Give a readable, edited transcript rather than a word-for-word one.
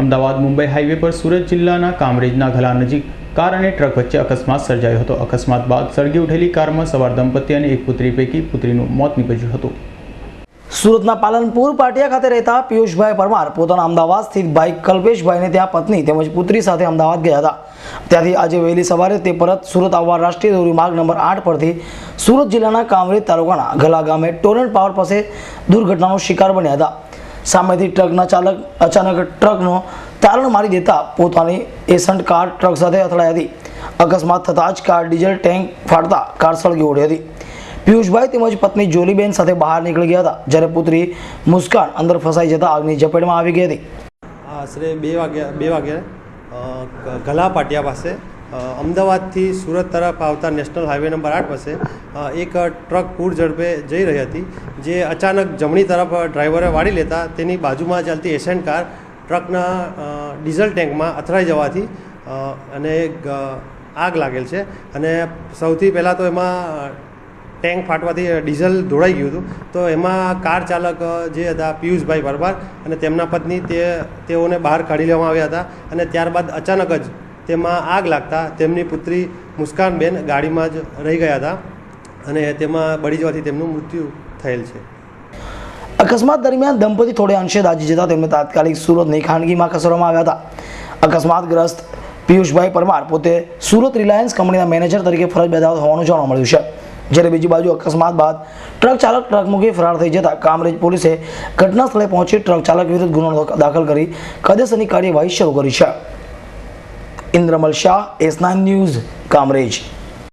Ahmedabad Mumbai highway પર સુરત જિલ્લાના કામરેજના ઘલા નજીક કાર અને ટ્રક વચ્ચે અકસ્માત સર્જાયો હતો। અકસ્માત બાદ સળગી ઉઠેલી કારમાં સવાર દંપતી અને એક પુત્રી પૈકી પુત્રીનું મોત નીપજ્યું હતું। સુરતના પાલનપુર પાટિયા ખાતે રહેતા પિયુષભાઈ પરમાર પોતાના અમદાવાદ સ્થિત ભાઈ કલ્પેશભાઈને ત્યાં પત્ની તેમજ પુત્રી સાથે અમદાવાદ ગયા હતા। ત્યાંથી આજે વહેલી સવારે તે પરત સુરત આવવા રાષ્ટ્રીય ધોરીમાર્ગ નંબર 8 પરથી સુરત જિલ્લાના કામરેજ તાલુકાના ઘલા ગામે ટોરેન્ટ પાવર પાસે દુર્ઘટનાનો શિકાર બન્યા હતા। સામેથી ટ્રકના ચાલક અચાનક ટ્રકનો તારણ મારી દેતા પોતાની એસન્ટ કાર ટ્રક સાથે અથડાઈ હતી। અકસ્માત થતાં જ કાર ડીઝલ ટેન્ક ફાટતા કાર સળગી ઉઠી હતી। પિયુષભાઈ તેમજ પત્ની જોલીબેન સાથે બહાર નીકળી ગયા હતા, જ્યારે પુત્રી મુસ્કાન અંદર ફસાઈ જતા આગની ઝપેટમાં આવી ગઈ હતી। આશરે બે વાગ્યા ઘલા પાટિયા પાસે અમદાવાદથી સુરત તરફ આવતા નેશનલ હાઈવે નંબર 8 પાસે એક ટ્રક પૂર ઝડપે જઈ રહી હતી, જે અચાનક જમણી તરફ ડ્રાઈવરે વાળી લેતા તેની બાજુમાં ચાલતી એશન્ટ કાર ટ્રકના ડીઝલ ટેન્કમાં અથડાઈ જવાથી અને આગ લાગેલ છે। અને સૌથી પહેલાં તો એમાં ટેન્ક ફાટવાથી ડીઝલ ધોળાઈ ગયું હતું, તો એમાં કાર ચાલક જે હતા પિયુષભાઈ પરમાર અને તેમના પત્ની તેઓને બહાર કાઢી લેવામાં આવ્યા હતા। અને ત્યારબાદ અચાનક જ તેમાં આગ લાગતા તેમની પુત્રી મુસ્કાનબેન ગાડીમાં જ રહી ગયા હતા અને તેમાં બળી જવાથી તેમનું મૃત્યુ થયેલ છે। અકસ્માત દરમિયાન દંપતી થોડે અંશે દાઝી જતા તેમને તાત્કાલિક સુરતની ખાનગીમાં ખસેડવામાં આવ્યા હતા। અકસ્માતગ્રસ્ત પિયુષભાઈ પરમાર પોતે સુરત રિલાયન્સ કંપનીના મેનેજર તરીકે ફરજ બજાવતા હોવાનું જાણવા મળ્યું છે, જ્યારે બીજી બાજુ અકસ્માત બાદ ટ્રક ચાલક ટ્રક મૂકી ફરાર થઈ જતા કામરેજ પોલીસે ઘટના સ્થળે પહોંચી ટ્રક ચાલક વિરુદ્ધ ગુનો દાખલ કરી કાયદેસરની કાર્યવાહી શરૂ કરી છે। Indramal Shah, S9 news, Kamrej.